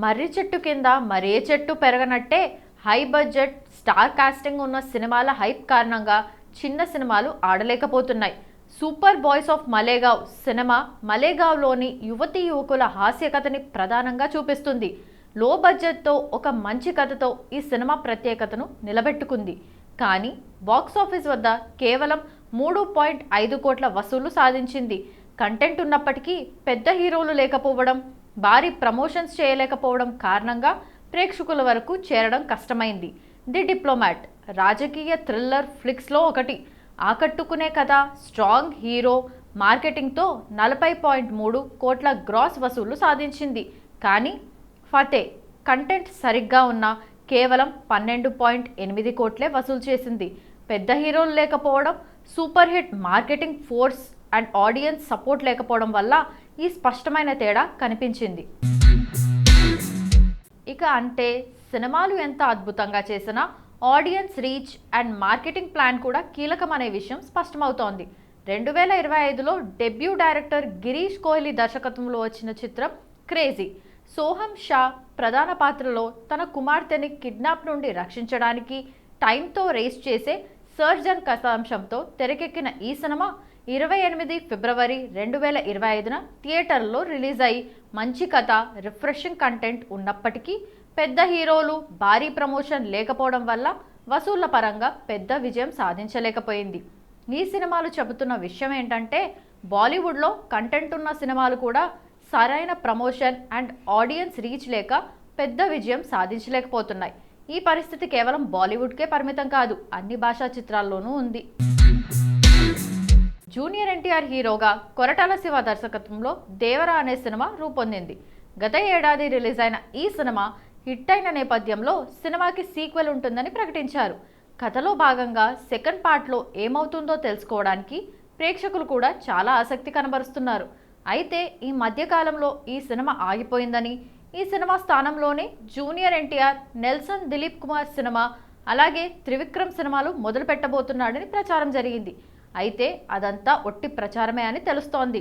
మర్రి చెట్టు కింద మరే చెట్టు పెరగనట్టే హై బడ్జెట్ స్టార్ కాస్టింగ్ ఉన్న సినిమాల హైప్ కారణంగా చిన్న సినిమాలు ఆడలేకపోతున్నాయి. సూపర్ బాయ్స్ ఆఫ్ మలేగావ్ సినిమా మలేగావ్లోని యువతీ యువకుల హాస్య కథని ప్రధానంగా చూపిస్తుంది. లో బడ్జెట్తో ఒక మంచి కథతో ఈ సినిమా ప్రత్యేకతను నిలబెట్టుకుంది. కానీ బాక్సాఫీస్ వద్ద కేవలం 3.5 కోట్ల వసూళ్లు సాధించింది. కంటెంట్ ఉన్నప్పటికీ పెద్ద హీరోలు లేకపోవడం, భారీ ప్రమోషన్స్ చేయలేకపోవడం కారణంగా ప్రేక్షకుల వరకు చేరడం కష్టమైంది. ది డిప్లొమాట్ రాజకీయ థ్రిల్లర్ ఫ్లిక్స్లో ఒకటి. ఆకట్టుకునే కథ, స్ట్రాంగ్ హీరో, మార్కెటింగ్తో 40.3 కోట్ల గ్రాస్ వసూళ్లు సాధించింది. కానీ ఫతే కంటెంట్ సరిగ్గా ఉన్న కేవలం 12.8 కోట్లే వసూలు చేసింది. పెద్ద హీరోలు లేకపోవడం, super hit marketing force and audience support లేకపోవడం వల్ల ఈ స్పష్టమైన తేడా కనిపించింది. ఇక అంటే సినిమాలు ఎంత అద్భుతంగా చేసినా audience reach and marketing plan కూడా కీలకమనే విషయం స్పష్టమవుతోంది. 2025లో డెబ్యూ డైరెక్టర్ గిరీష్ కోహ్లీ దర్శకత్వంలో వచ్చిన చిత్రం క్రేజీ. సోహం షా ప్రధాన పాత్రలో తన కుమార్తెని కిడ్నాప్ నుండి రక్షించడానికి టైంతో రేస్ చేసే సర్జన్ కథాంశంతో తెరకెక్కిన ఈ సినిమా 28 ఫిబ్రవరి 2025న థియేటర్లో రిలీజ్ అయ్యి మంచి కథ, రిఫ్రెషింగ్ కంటెంట్ ఉన్నప్పటికీ పెద్ద హీరోలు, భారీ ప్రమోషన్ లేకపోవడం వల్ల వసూళ్ల పరంగా పెద్ద విజయం సాధించలేకపోయింది. ఈ సినిమాలు చెబుతున్న విషయం ఏంటంటే బాలీవుడ్లో కంటెంట్ ఉన్న సినిమాలు కూడా సరైన ప్రమోషన్ అండ్ ఆడియన్స్ రీచ్ లేక పెద్ద విజయం సాధించలేకపోతున్నాయి. ఈ పరిస్థితి కేవలం బాలీవుడ్కే పరిమితం కాదు, అన్ని భాషా చిత్రాల్లోనూ ఉంది. జూనియర్ ఎన్టీఆర్ హీరోగా కొరటాల శివ దర్శకత్వంలో దేవరా అనే సినిమా రూపొందింది. గత ఏడాది రిలీజ్ అయిన ఈ సినిమా హిట్ అయిన నేపథ్యంలో సినిమాకి సీక్వెల్ ఉంటుందని ప్రకటించారు. కథలో భాగంగా సెకండ్ పార్ట్లో ఏమవుతుందో తెలుసుకోవడానికి ప్రేక్షకులు కూడా చాలా ఆసక్తి కనబరుస్తున్నారు. అయితే ఈ మధ్యకాలంలో ఈ సినిమా ఆగిపోయిందని, ఈ సినిమా స్థానంలోనే junior NTR, Nelson Dilip Kumar cinema, అలాగే త్రివిక్రమ్ సినిమాలు మొదలు పెట్టబోతున్నాడని ప్రచారం జరిగింది. అయితే అదంతా ఒట్టి ప్రచారమే అని తెలుస్తోంది.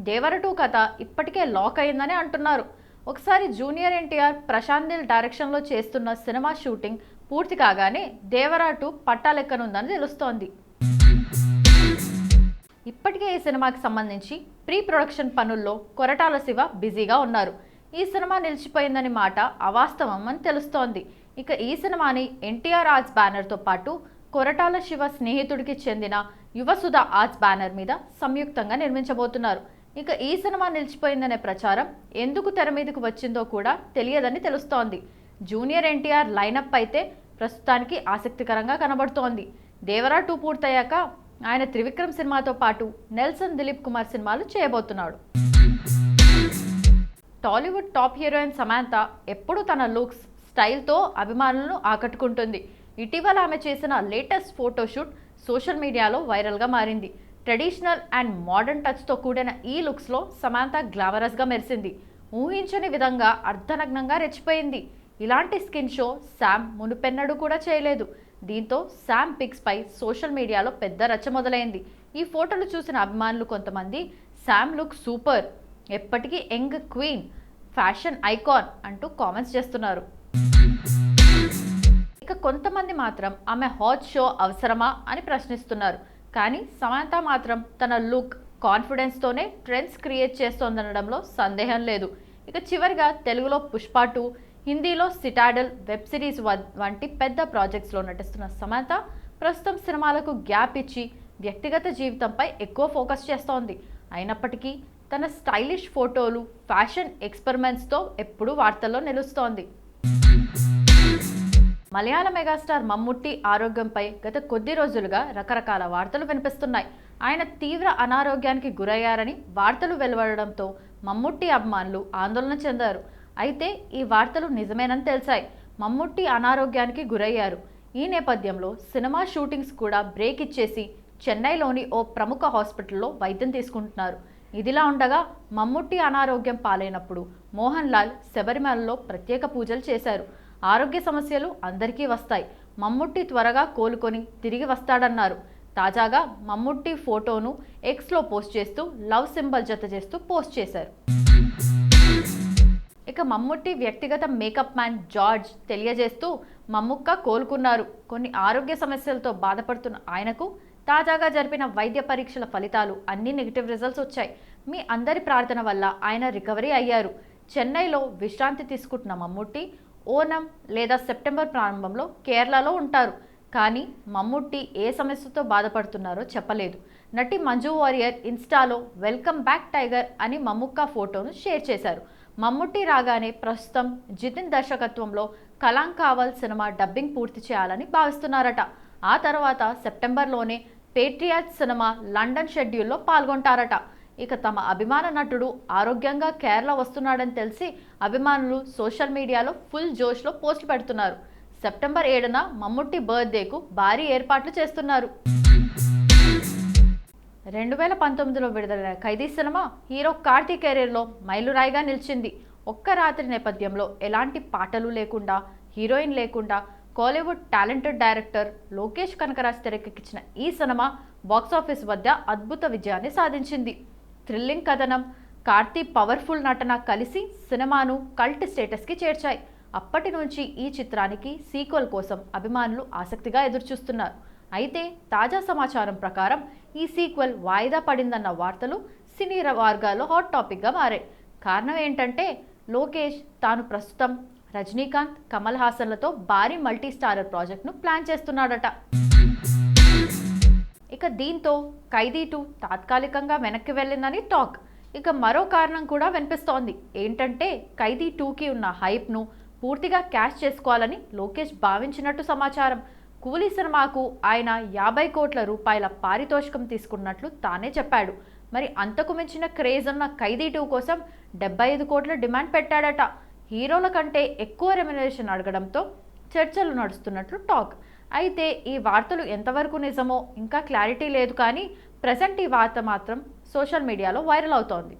దేవర 2 కథ ఇప్పటికే లాక్ అయిందని అంటున్నారు. ఒకసారి జూనియర్ ఎన్టీఆర్, ప్రశాంత్ నీల్ డైరెక్షన్లో చేస్తున్న సినిమా షూటింగ్ పూర్తి కాగానే దేవర 2 పట్టాలెక్కనుందని తెలుస్తోంది. ఇప్పటికే ఈ సినిమాకి సంబంధించి ప్రీ ప్రొడక్షన్ పనుల్లో కొరటాల శివ బిజీగా ఉన్నారు. ఈ సినిమా నిలిచిపోయిందని మాట అవాస్తవం అని తెలుస్తోంది. ఇక ఈ సినిమాని ఎన్టీఆర్ ఆర్ట్స్ బ్యానర్తో పాటు కొరటాల శివ స్నేహితుడికి చెందిన యువసుధ ఆర్ట్స్ బ్యానర్ మీద సంయుక్తంగా నిర్మించబోతున్నారు. ఇక ఈ సినిమా నిలిచిపోయిందనే ప్రచారం ఎందుకు తెర మీదకు వచ్చిందో కూడా తెలియదని తెలుస్తోంది. జూనియర్ ఎన్టీఆర్ లైనప్ అయితే ప్రస్తుతానికి ఆసక్తికరంగా కనబడుతోంది. దేవరా 2 పూర్తయ్యాక ఆయన త్రివిక్రమ్ సినిమాతో పాటు నెల్సన్ దిలీప్ కుమార్ సినిమాలు చేయబోతున్నాడు. టాలీవుడ్ టాప్ హీరోయిన్ సమాంత ఎప్పుడూ తన లుక్స్, స్టైల్తో అభిమానులను ఆకట్టుకుంటుంది. ఇటీవల ఆమె చేసిన లేటెస్ట్ ఫోటోషూట్ సోషల్ మీడియాలో వైరల్గా మారింది. ట్రెడిషనల్ అండ్ మోడర్న్ టచ్తో కూడిన ఈ లుక్స్లో సమాంత గ్లామరస్గా మెరిసింది. ఊహించని విధంగా అర్ధనగ్నంగా రెచ్చిపోయింది. ఇలాంటి స్కిన్ షో శామ్ మునుపెన్నడూ కూడా చేయలేదు. దీంతో శామ్ పిక్స్ పై సోషల్ మీడియాలో పెద్ద రచ్చ మొదలైంది. ఈ ఫోటోలు చూసిన అభిమానులు కొంతమంది శామ్ లుక్ సూపర్, ఎప్పటికీ యంగ్ క్వీన్, ఫ్యాషన్ ఐకాన్ అంటూ కామెంట్స్ చేస్తున్నారు. ఇక కొంతమంది మాత్రం ఆమె హాట్ షో అవసరమా అని ప్రశ్నిస్తున్నారు. కానీ సమాంత మాత్రం తన లుక్, కాన్ఫిడెన్స్తోనే ట్రెండ్స్ క్రియేట్ చేస్తోందనడంలో సందేహం లేదు. ఇక చివరిగా తెలుగులో పుష్ప 2, హిందీలో సిటాడల్ వెబ్ సిరీస్ వంటి పెద్ద ప్రాజెక్ట్స్లో నటిస్తున్న సమాంత ప్రస్తుతం సినిమాలకు గ్యాప్ ఇచ్చి వ్యక్తిగత జీవితంపై ఎక్కువ ఫోకస్ చేస్తోంది. అయినప్పటికీ తన స్టైలిష్ ఫోటోలు, ఫ్యాషన్ ఎక్స్పెరిమెంట్స్తో ఎప్పుడూ వార్తల్లో నిలుస్తోంది. మలయాళ మెగాస్టార్ మమ్ముట్టి ఆరోగ్యంపై గత కొద్ది రోజులుగా రకరకాల వార్తలు వినిపిస్తున్నాయి. ఆయన తీవ్ర అనారోగ్యానికి గురయ్యారని వార్తలు వెలువడడంతో మమ్ముట్టి అభిమానులు ఆందోళన చెందారు. అయితే ఈ వార్తలు నిజమేనని తెలిసాయి. మమ్ముట్టి అనారోగ్యానికి గురయ్యారు. ఈ నేపథ్యంలో సినిమా షూటింగ్స్ కూడా బ్రేక్ ఇచ్చేసి చెన్నైలోని ఓ ప్రముఖ హాస్పిటల్లో వైద్యం తీసుకుంటున్నారు. ఇదిలా ఉండగా మమ్ముట్టి అనారోగ్యం పాలైనప్పుడు మోహన్ లాల్ శబరిమలలో ప్రత్యేక పూజలు చేశారు. ఆరోగ్య సమస్యలు అందరికీ వస్తాయి, మమ్ముట్టి త్వరగా కోలుకొని తిరిగి వస్తాడన్నారు. తాజాగా మమ్ముట్టి ఫోటోను ఎక్స్లో పోస్ట్ చేస్తూ లవ్ సింబల్ జత చేస్తూ పోస్ట్ చేశారు. ఇక ఇక మమ్ముట్టి వ్యక్తిగత మేకప్ మ్యాన్ జార్జ్ తెలియజేస్తూ మమ్ముక్క కోలుకున్నారు. కొన్ని ఆరోగ్య సమస్యలతో బాధపడుతున్న ఆయనకు తాజాగా జరిపిన వైద్య పరీక్షల ఫలితాలు అన్ని నెగిటివ్ రిజల్ట్స్ వచ్చాయి. మీ అందరి ప్రార్థన వల్ల ఆయన రికవరీ అయ్యారు. చెన్నైలో విశ్రాంతి తీసుకుంటున్న మమ్ముట్టి ఓనం లేదా సెప్టెంబర్ ప్రారంభంలో కేరళలో ఉంటారు. కానీ మమ్ముట్టి ఏ సమస్యతో బాధపడుతున్నారో చెప్పలేదు. నటి మంజు వారియర్ ఇన్స్టాలో వెల్కమ్ బ్యాక్ టైగర్ అని మమ్ముక్క ఫోటోను షేర్ చేశారు. మమ్ముట్టి రాగానే ప్రస్తుతం జితిన్ దర్శకత్వంలో కలాంకావల్ సినిమా డబ్బింగ్ పూర్తి చేయాలని భావిస్తున్నారట. ఆ తర్వాత సెప్టెంబర్లోనే పేట్రియాట్ సినిమా లండన్ షెడ్యూల్లో పాల్గొంటారట. ఇక తమ అభిమాన నటుడు ఆరోగ్యంగా కేరళ వస్తున్నాడని తెలిసి అభిమానులు సోషల్ మీడియాలో ఫుల్ జోష్లో పోస్టు పెడుతున్నారు. సెప్టెంబర్ 7న మమ్ముట్టి బర్త్డేకు భారీ ఏర్పాట్లు చేస్తున్నారు. 2019లో విడుదలైన ఖైదీ సినిమా హీరో కార్తీ కెరీర్లో మైలురాయిగా నిలిచింది. ఒక్క రాత్రి నేపథ్యంలో ఎలాంటి పాటలు లేకుండా, హీరోయిన్ లేకుండా కోలీవుడ్ టాలెంటెడ్ డైరెక్టర్ లోకేష్ కనకరాజ్ తెరకెక్కించిన ఈ సినిమా బాక్సాఫీస్ వద్ద అద్భుత విజయాన్ని సాధించింది. థ్రిల్లింగ్ కథనం, కార్తీ పవర్ఫుల్ నటన కలిసి సినిమాను కల్ట్ స్టేటస్కి చేర్చాయి. అప్పటి నుంచి ఈ చిత్రానికి సీక్వెల్ కోసం అభిమానులు ఆసక్తిగా ఎదురుచూస్తున్నారు. అయితే తాజా సమాచారం ప్రకారం ఈ సీక్వెల్ వాయిదా పడిందన్న వార్తలు సినీ వర్గాల్లో హాట్ టాపిక్గా మారాయి. కారణం ఏంటంటే లోకేష్ తాను ప్రస్తుతం రజనీకాంత్, కమల్ హాసన్లతో భారీ మల్టీ స్టారర్ ప్రాజెక్ట్ను ప్లాన్ చేస్తున్నాడట. ఇక దీంతో ఖైదీ 2 తాత్కాలికంగా వెనక్కి వెళ్ళిందని టాక్. ఇక మరో కారణం కూడా వినిపిస్తోంది. ఏంటంటే ఖైదీ 2కి ఉన్న హైప్ను పూర్తిగా క్యాష్ చేసుకోవాలని లోకేష్ భావించినట్టు సమాచారం. కూలీ సినిమాకు ఆయన 50 కోట్ల రూపాయల పారితోషికం తీసుకున్నట్లు తానే చెప్పాడు. మరి అంతకు మించిన క్రేజ్ ఉన్న ఖైదీ 2 కోసం 75 కోట్ల డిమాండ్ పెట్టాడట. హీరోల కంటే ఎక్కువ రెమ్యునరేషన్ అడగడంతో చర్చలు నడుస్తున్నట్లు టాక్. అయితే ఈ వార్తలు ఎంతవరకు నిజమో ఇంకా క్లారిటీ లేదు. కానీ ప్రజెంట్ ఈ వార్త మాత్రం సోషల్ మీడియాలో వైరల్ అవుతోంది.